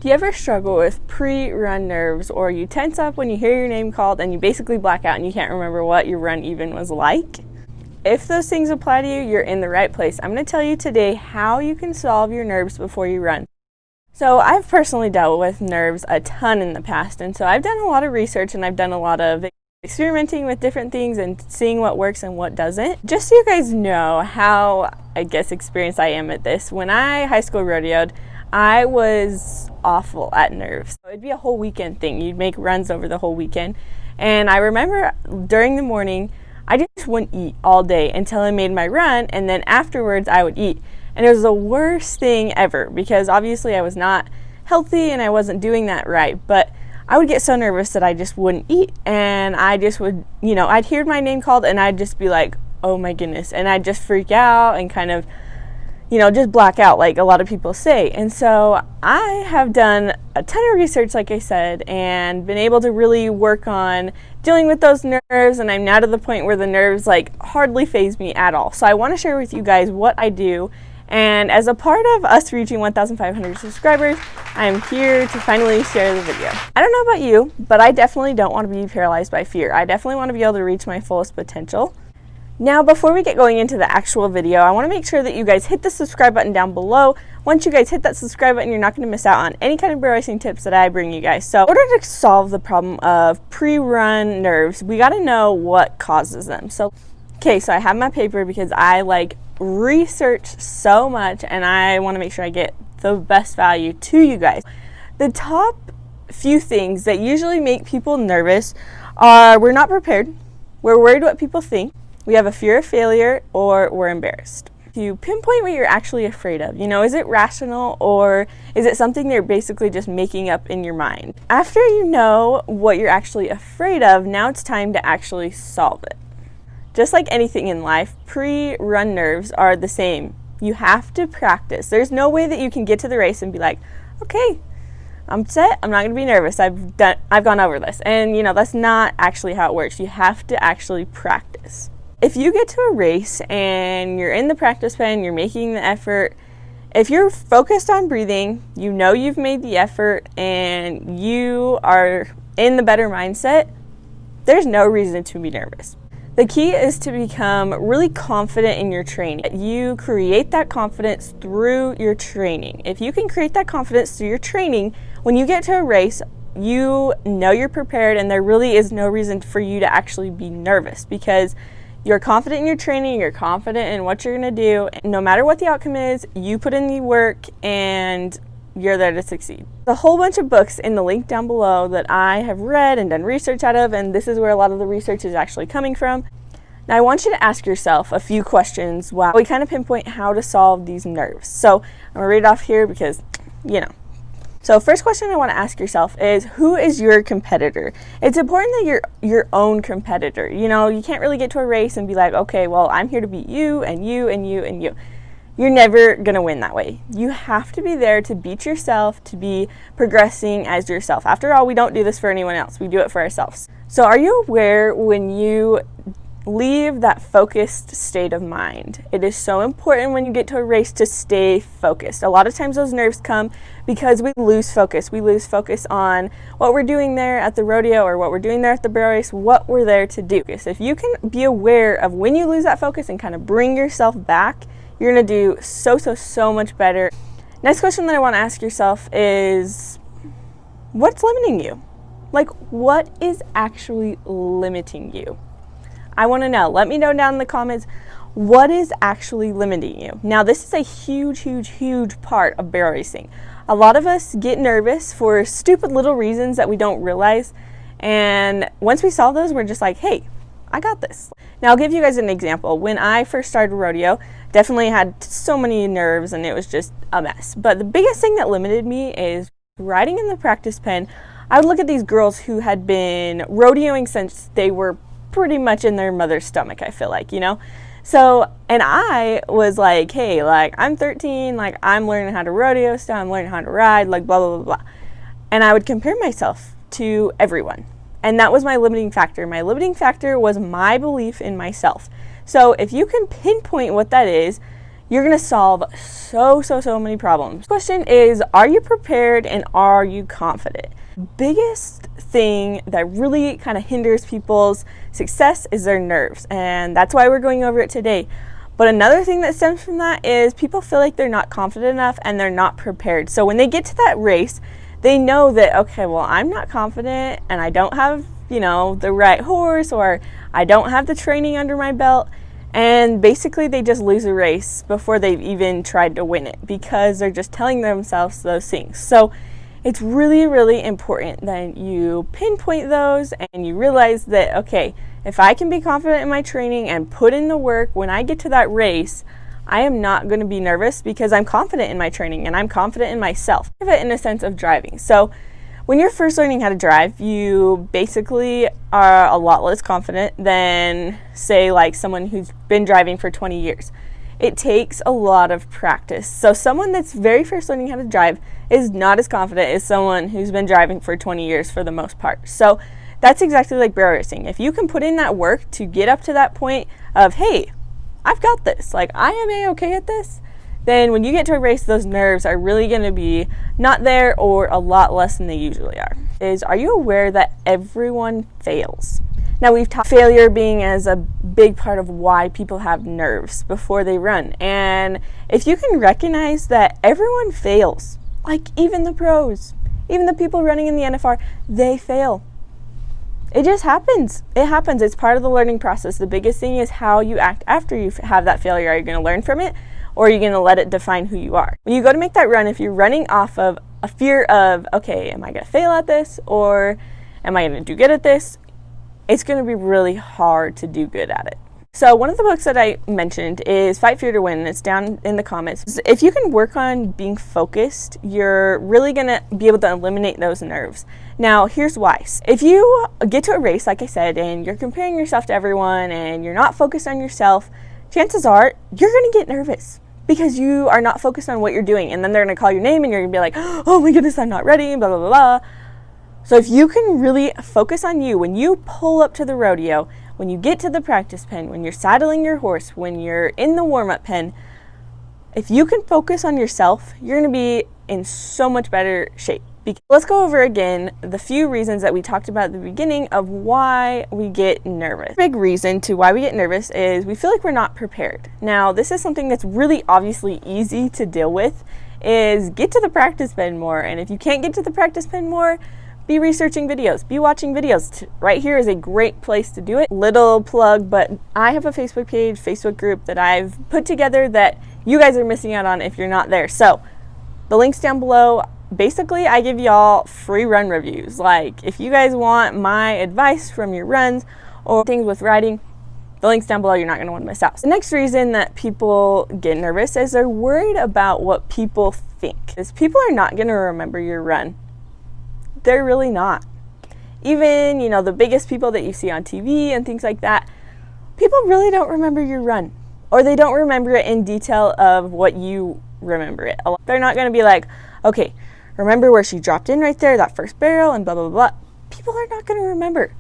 Do you ever struggle with pre-run nerves, or you tense up when you hear your name called and you basically black out and you can't remember what your run even was like? If those things apply to you, you're in the right place. I'm going to tell you today how you can solve your nerves before you run. So I've personally dealt with nerves a ton in the past, and so I've done a lot of research and I've done a lot of experimenting with different things and seeing what works and what doesn't. Just so you guys know how, experienced I am at this, when I high school rodeoed, I was awful at nerves. It'd be a whole weekend thing. You'd make runs over the whole weekend. And I remember during the morning, I just wouldn't eat all day until I made my run, and then afterwards I would eat. And it was the worst thing ever because obviously I was not healthy and I wasn't doing that right. But I would get so nervous that I just wouldn't eat, and I just would, I'd hear my name called and I'd just be like, oh my goodness. And I'd just freak out and kind of just black out like a lot of people say. And so I have done a ton of research, like I said, and been able to really work on dealing with those nerves, and I'm now to the point where the nerves hardly faze me at all. So I want to share with you guys what I do, and as a part of us reaching 1,500 subscribers, I'm here to finally share the video. I don't know about you, but I definitely don't want to be paralyzed by fear. I definitely want to be able to reach my fullest potential. Now, before we get going into the actual video, I want to make sure that you guys hit the subscribe button down below. Once you guys hit that subscribe button, you're not going to miss out on any kind of barrel racing tips that I bring you guys. So in order to solve the problem of pre-run nerves, we got to know what causes them. So I have my paper because I research so much and I want to make sure I get the best value to you guys. The top few things that usually make people nervous are we're not prepared, we're worried what people think, we have a fear of failure, or we're embarrassed. You pinpoint what you're actually afraid of. Is it rational, or is it something you're basically just making up in your mind? After you know what you're actually afraid of, now it's time to actually solve it. Just like anything in life, pre-run nerves are the same. You have to practice. There's no way that you can get to the race and be like, okay, I'm set, I'm not going to be nervous, I've gone over this. And that's not actually how it works. You have to actually practice. If you get to a race and you're in the practice pen, you're making the effort, if you're focused on breathing, you've made the effort and you are in the better mindset, there's no reason to be nervous. The key is to become really confident in your training. You create that confidence through your training. If you can create that confidence through your training, when you get to a race, you're prepared, and there really is no reason for you to actually be nervous because you're confident in your training, you're confident in what you're going to do. No matter what the outcome is, you put in the work and you're there to succeed. A whole bunch of books in the link down below that I have read and done research out of, and this is where a lot of the research is actually coming from. Now I want you to ask yourself a few questions while we kind of pinpoint how to solve these nerves. So I'm going to read it off here because, So first question I want to ask yourself is, who is your competitor? It's important that you're your own competitor. You can't really get to a race and be like, okay, well, I'm here to beat you and you and you and you. You're never going to win that way. You have to be there to beat yourself, to be progressing as yourself. After all, we don't do this for anyone else. We do it for ourselves. So are you aware when you leave that focused state of mind? It is so important when you get to a race to stay focused. A lot of times those nerves come because we lose focus. We lose focus on what we're doing there at the rodeo or what we're doing there at the barrel race, what we're there to do. So if you can be aware of when you lose that focus and kind of bring yourself back, you're going to do so much better. Next question that I want to ask yourself is, what's limiting you? What is actually limiting you? I want to know. Let me know down in the comments what is actually limiting you. Now, this is a huge part of barrel racing. A lot of us get nervous for stupid little reasons that we don't realize. And once we solve those, we're just like, hey, I got this. Now, I'll give you guys an example. When I first started rodeo, definitely had so many nerves and it was just a mess. But the biggest thing that limited me is riding in the practice pen. I would look at these girls who had been rodeoing since they were pretty much in their mother's stomach, I feel like, So, and I was like, hey, I'm 13, I'm learning how to rodeo still, I'm learning how to ride, blah, blah, blah, blah. And I would compare myself to everyone. And that was my limiting factor. My limiting factor was my belief in myself. So if you can pinpoint what that is, you're going to solve so many problems. The question is, are you prepared and are you confident? Biggest thing that really kind of hinders people's success is their nerves, and that's why we're going over it today. But another thing that stems from that is people feel like they're not confident enough and they're not prepared. So when they get to that race, they know that, okay, well, I'm not confident and I don't have, the right horse, or I don't have the training under my belt. And basically they just lose a race before they've even tried to win it because they're just telling themselves those things. So it's really important that you pinpoint those and you realize that, okay, if I can be confident in my training and put in the work, when I get to that race, I am not going to be nervous because I'm confident in my training and I'm confident in myself. Think of it in a sense of driving. So when you're first learning how to drive, you basically are a lot less confident than, say, like someone who's been driving for 20 years. It takes a lot of practice. So someone that's very first learning how to drive is not as confident as someone who's been driving for 20 years for the most part. So that's exactly like barrel racing. If you can put in that work to get up to that point of, hey, I've got this, like I am A-okay at this, then when you get to a race, those nerves are really going to be not there or a lot less than they usually are. Are you aware that everyone fails? Now, we've talked failure being as a big part of why people have nerves before they run. And if you can recognize that everyone fails, like even the pros, even the people running in the NFR, they fail. It just happens. It happens. It's part of the learning process. The biggest thing is how you act after you have that failure. Are you going to learn from it, or are you going to let it define who you are? When you go to make that run, if you're running off of a fear of, okay, am I going to fail at this, or am I going to do good at this? It's going to be really hard to do good at it. So one of the books that I mentioned is Fight Fear to Win, and it's down in the comments. If you can work on being focused, you're really going to be able to eliminate those nerves. Now, here's why. If you get to a race, like I said, and you're comparing yourself to everyone and you're not focused on yourself, chances are you're going to get nervous because you are not focused on what you're doing. And then they're going to call your name and you're going to be like, oh my goodness, I'm not ready, blah, blah, blah, blah. So if you can really focus on you, when you pull up to the rodeo, when you get to the practice pen, when you're saddling your horse, when you're in the warm-up pen, if you can focus on yourself, you're going to be in so much better shape. Let's go over again the few reasons that we talked about at the beginning of why we get nervous. Big reason to why we get nervous is we feel like we're not prepared. Now, this is something that's really obviously easy to deal with, is get to the practice pen more. And if you can't get to the practice pen more, be researching videos, be watching videos. Right here is a great place to do it. Little plug, but I have a Facebook page, Facebook group that I've put together that you guys are missing out on if you're not there. So the link's down below. Basically, I give y'all free run reviews. Like if you guys want my advice from your runs or things with riding, the link's down below. You're not going to want to miss out. The next reason that people get nervous is they're worried about what people think. Is people are not going to remember your run. They're really not. Even, the biggest people that you see on TV and things like that, people really don't remember your run. Or they don't remember it in detail of what you remember it. They're not going to be like, okay, remember where she dropped in right there, that first barrel, and blah, blah, blah. People are not going to remember.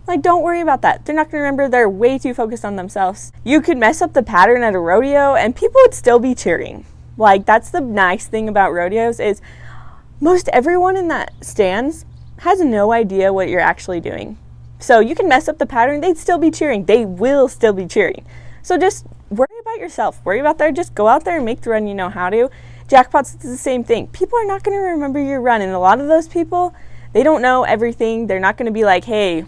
Like, don't worry about that. They're not going to remember. They're way too focused on themselves. You could mess up the pattern at a rodeo, and people would still be cheering. Like, that's the nice thing about rodeos is most everyone in that stands has no idea what you're actually doing. So you can mess up the pattern, they'd still be cheering. They will still be cheering. So just worry about yourself. Worry about that. Just go out there and make the run you know how to. Jackpots is the same thing. People are not going to remember your run. And a lot of those people, they don't know everything. They're not going to be like, hey,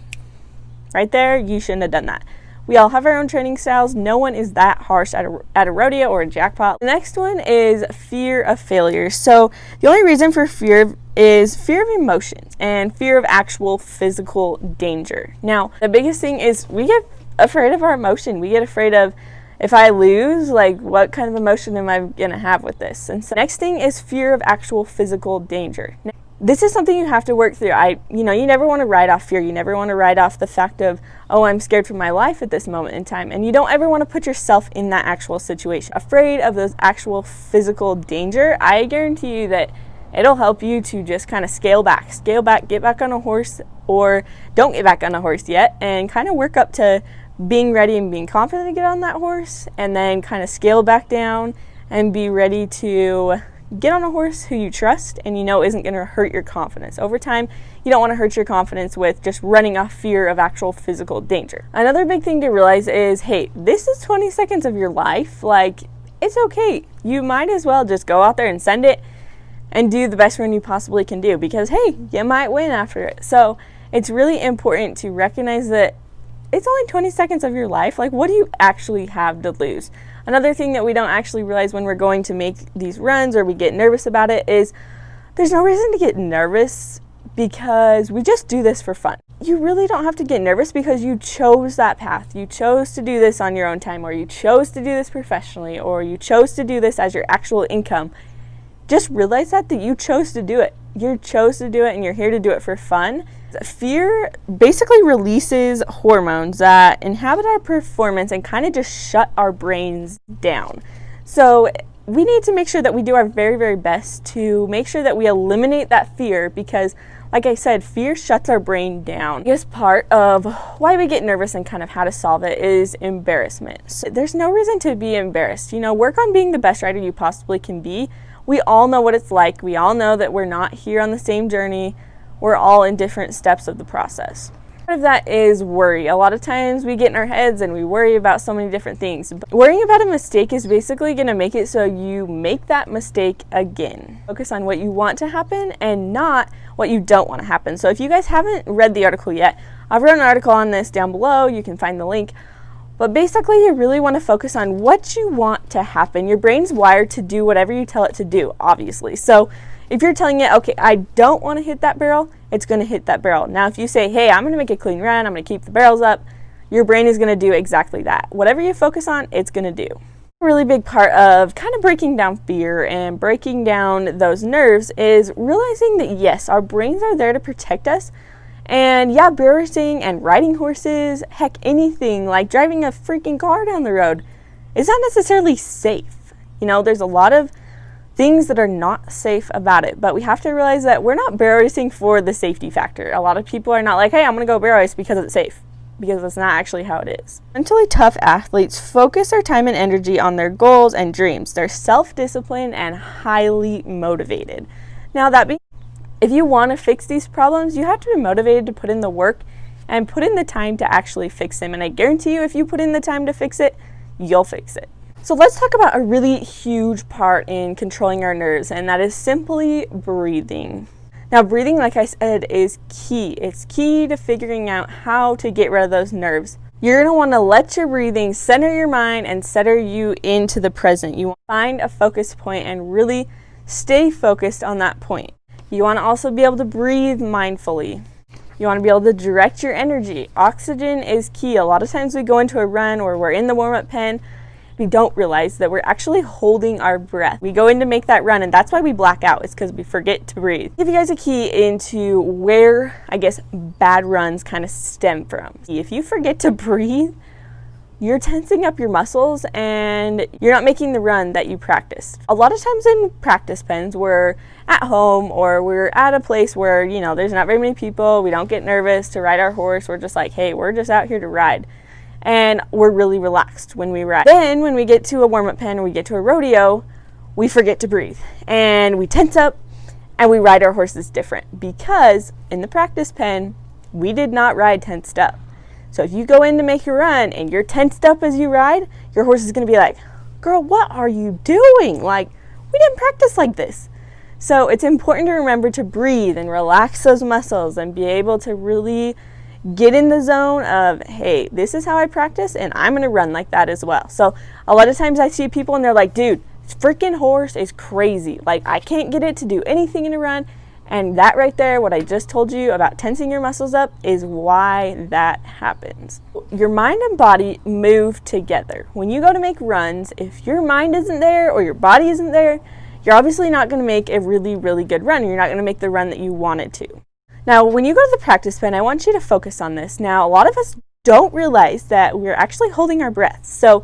right there, you shouldn't have done that. We all have our own training styles. No one is that harsh at a rodeo or a jackpot. The next one is fear of failure. So the only reason for fear is fear of emotions and fear of actual physical danger. Now, the biggest thing is we get afraid of our emotion. We get afraid of, if I lose, like what kind of emotion am I going to have with this? And so next thing is fear of actual physical danger. Now, this is something you have to work through. You never want to write off fear. You never want to write off the fact of, oh, I'm scared for my life at this moment in time. And you don't ever want to put yourself in that actual situation. Afraid of those actual physical danger, I guarantee you that it'll help you to just kind of scale back, get back on a horse, or don't get back on a horse yet, and kind of work up to being ready and being confident to get on that horse, and then kind of scale back down and be ready to get on a horse who you trust and you know isn't going to hurt your confidence. Over time, you don't want to hurt your confidence with just running off fear of actual physical danger. Another big thing to realize is, hey, this is 20 seconds of your life. Like, it's okay. You might as well just go out there and send it and do the best run you possibly can do, because, hey, you might win after it. So it's really important to recognize that it's only 20 seconds of your life. Like, what do you actually have to lose? Another thing that we don't actually realize when we're going to make these runs or we get nervous about it is there's no reason to get nervous, because we just do this for fun. You really don't have to get nervous because you chose that path. You chose to do this on your own time, or you chose to do this professionally, or you chose to do this as your actual income. Just realize that you chose to do it. You chose to do it and you're here to do it for fun. Fear basically releases hormones that inhabit our performance and kind of just shut our brains down. So we need to make sure that we do our very, very best to make sure that we eliminate that fear, because like I said, fear shuts our brain down. The biggest part of why we get nervous and kind of how to solve it is embarrassment. So there's no reason to be embarrassed. Work on being the best rider you possibly can be. We all know what it's like. We all know that we're not here on the same journey. We're all in different steps of the process. Part of that is worry. A lot of times we get in our heads and we worry about so many different things. But worrying about a mistake is basically going to make it so you make that mistake again. Focus on what you want to happen and not what you don't want to happen. So if you guys haven't read the article yet, I've written an article on this down below. You can find the link. But basically, you really want to focus on what you want to happen. Your brain's wired to do whatever you tell it to do, obviously. So if you're telling it, okay, I don't want to hit that barrel, it's going to hit that barrel. Now, if you say, hey, I'm going to make a clean run, I'm going to keep the barrels up, your brain is going to do exactly that. Whatever you focus on, it's going to do. A really big part of kind of breaking down fear and breaking down those nerves is realizing that, yes, our brains are there to protect us. And yeah, barrel racing and riding horses, heck, anything like driving a freaking car down the road is not necessarily safe. There's a lot of things that are not safe about it, but we have to realize that we're not barrel racing for the safety factor. A lot of people are not like, hey, I'm going to go barrel race because it's safe, because that's not actually how it is. Mentally tough athletes focus their time and energy on their goals and dreams. They're self-disciplined and highly motivated. Now, if you want to fix these problems, you have to be motivated to put in the work and put in the time to actually fix them. And I guarantee you, if you put in the time to fix it, you'll fix it. So let's talk about a really huge part in controlling our nerves, and that is simply breathing. Now, breathing, like I said, is key. It's key to figuring out how to get rid of those nerves. You're going to want to let your breathing center your mind and center you into the present. You want to find a focus point and really stay focused on that point. You want to also be able to breathe mindfully. You want to be able to direct your energy. Oxygen is key. A lot of times we go into a run or we're in the warm-up pen, we don't realize that we're actually holding our breath. We go in to make that run, and that's why we black out. It's because we forget to breathe. I'll give you guys a key into where, I guess, bad runs kind of stem from. If you forget to breathe, you're tensing up your muscles and you're not making the run that you practiced. A lot of times in practice pens, we're at home or we're at a place where, there's not very many people. We don't get nervous to ride our horse. We're just like, hey, we're just out here to ride. And we're really relaxed when we ride. Then when we get to a warm-up pen or we get to a rodeo, we forget to breathe and we tense up and we ride our horses different, because in the practice pen, we did not ride tensed up. So if you go in to make your run and you're tensed up as you ride, your horse is going to be like, girl, what are you doing? Like, we didn't practice like this. So it's important to remember to breathe and relax those muscles and be able to really get in the zone of, hey, this is how I practice and I'm going to run like that as well. So a lot of times I see people and they're like, dude, this freaking horse is crazy. Like, I can't get it to do anything in a run. And that right there, what I just told you about tensing your muscles up, is why that happens. Your mind and body move together. When you go to make runs, if your mind isn't there or your body isn't there, you're obviously not going to make a really, really good run. You're not going to make the run that you wanted to. Now, when you go to the practice pen, I want you to focus on this. Now, a lot of us don't realize that we're actually holding our breath. So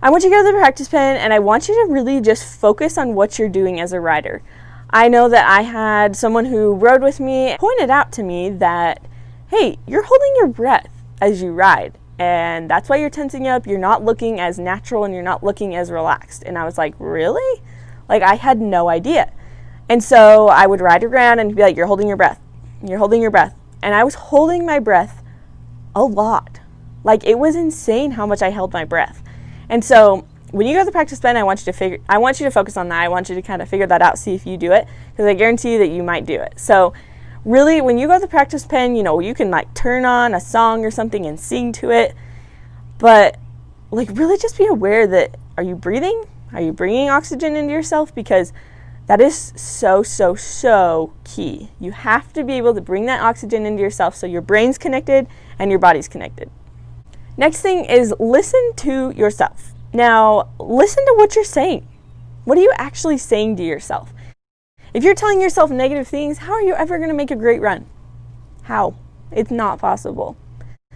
I want you to go to the practice pen and I want you to really just focus on what you're doing as a rider. I know that I had someone who rode with me pointed out to me that, hey, you're holding your breath as you ride. and that's why you're tensing up. You're not looking as natural and you're not looking as relaxed. And I was like, really? Like, I had no idea. And so I would ride around and be like, you're holding your breath. You're holding your breath. And I was holding my breath a lot. Like, it was insane how much I held my breath. And so when you go to the practice pen, I want you to focus on that. I want you to kind of figure that out, see if you do it, because I guarantee you that you might do it. So really, when you go to the practice pen, you know, you can like turn on a song or something and sing to it. But like, really just be aware that, are you breathing? Are you bringing oxygen into yourself? Because that is so, so, so key. You have to be able to bring that oxygen into yourself so your brain's connected and your body's connected. Next thing is listen to yourself. Now, listen to what you're saying. What are you actually saying to yourself? If you're telling yourself negative things, how are you ever going to make a great run? How? It's not possible.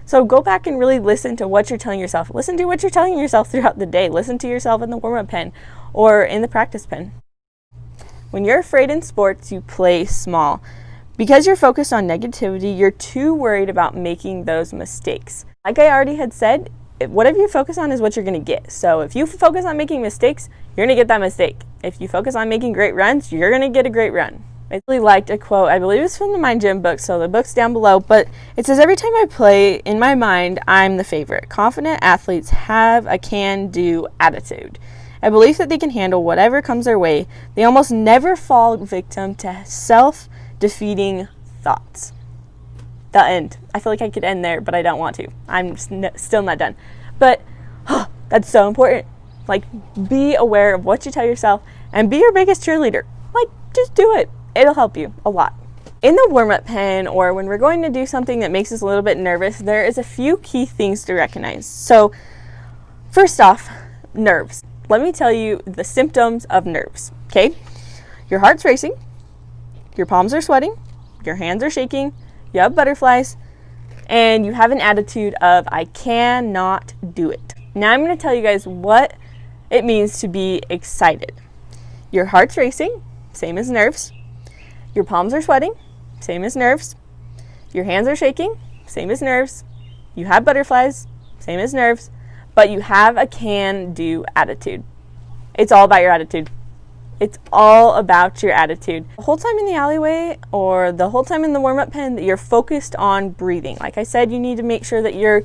So go back and really listen to what you're telling yourself. Listen to what you're telling yourself throughout the day. Listen to yourself in the warm-up pen or in the practice pen. When you're afraid in sports, you play small. Because you're focused on negativity, you're too worried about making those mistakes. Like I already had said, whatever you focus on is what you're going to get. So if you focus on making mistakes, you're going to get that mistake. If you focus on making great runs, you're going to get a great run. I really liked a quote, I believe it's from the Mind Gym book, so the book's down below, but it says, every time I play, in my mind, I'm the favorite. Confident athletes have a can-do attitude. A belief that they can handle whatever comes their way. They almost never fall victim to self-defeating thoughts. The end. I feel like I could end there, but I don't want to. I'm still not done. But that's so important. Like, be aware of what you tell yourself and be your biggest cheerleader. Like, just do it. It'll help you a lot. In the warm-up pen, or when we're going to do something that makes us a little bit nervous, there is a few key things to recognize. So, first off, nerves. Let me tell you the symptoms of nerves, okay? Your heart's racing, your palms are sweating, your hands are shaking, you have butterflies, and you have an attitude of, I cannot do it. Now I'm going to tell you guys what it means to be excited. Your heart's racing, same as nerves. Your palms are sweating, same as nerves. Your hands are shaking, same as nerves. You have butterflies, same as nerves. But you have a can-do attitude. It's all about your attitude. It's all about your attitude. The whole time in the alleyway or the whole time in the warm-up pen, that you're focused on breathing. Like I said, you need to make sure that you're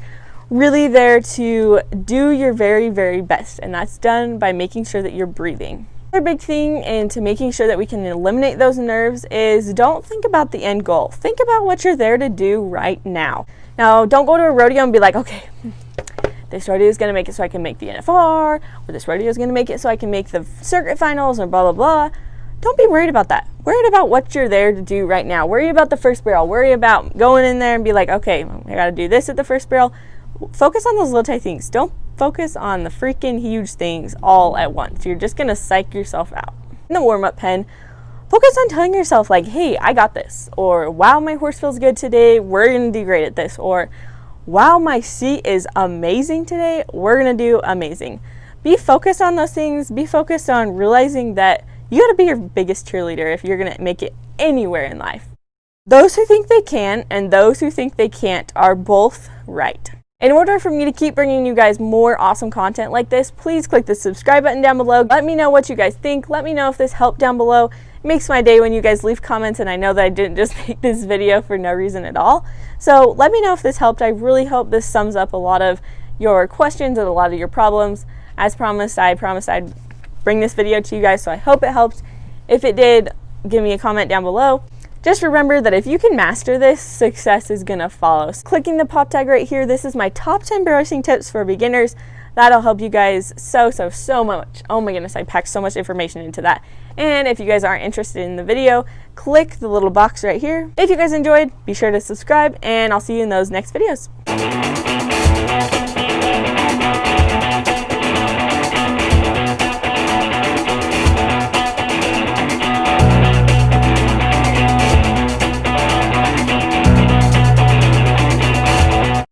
really there to do your very, very best. And that's done by making sure that you're breathing. Another big thing into making sure that we can eliminate those nerves is don't think about the end goal. Think about what you're there to do right now. Now, don't go to a rodeo and be like, okay, this rodeo is going to make it so I can make the NFR, or this rodeo is going to make it so I can make the circuit finals, or blah, blah, blah. Don't be worried about that. Worry about what you're there to do right now. Worry about the first barrel. Worry about going in there and be like, okay, I got to do this at the first barrel. Focus on those little tiny things. Don't focus on the freaking huge things all at once. You're just going to psych yourself out. In the warm-up pen, focus on telling yourself like, hey, I got this. Or, wow, my horse feels good today. We're going to do great at this. Or, wow, my seat is amazing today. We're going to do amazing. Be focused on those things. Be focused on realizing that you got to be your biggest cheerleader if you're going to make it anywhere in life. Those who think they can and those who think they can't are both right. In order for me to keep bringing you guys more awesome content like this, please click the subscribe button down below. Let me know what you guys think. Let me know if this helped down below. It makes my day when you guys leave comments, and I know that I didn't just make this video for no reason at all. So let me know if this helped. I really hope this sums up a lot of your questions and a lot of your problems. As promised, I promised I'd bring this video to you guys, so I hope it helped. If it did, give me a comment down below. Just remember that if you can master this, success is gonna follow. So clicking the pop tag right here, this is my top 10 barrel racing tips for beginners. That'll help you guys so much. Oh my goodness, I packed so much information into that. And if you guys aren't interested in the video, click the little box right here. If you guys enjoyed, be sure to subscribe, and I'll see you in those next videos.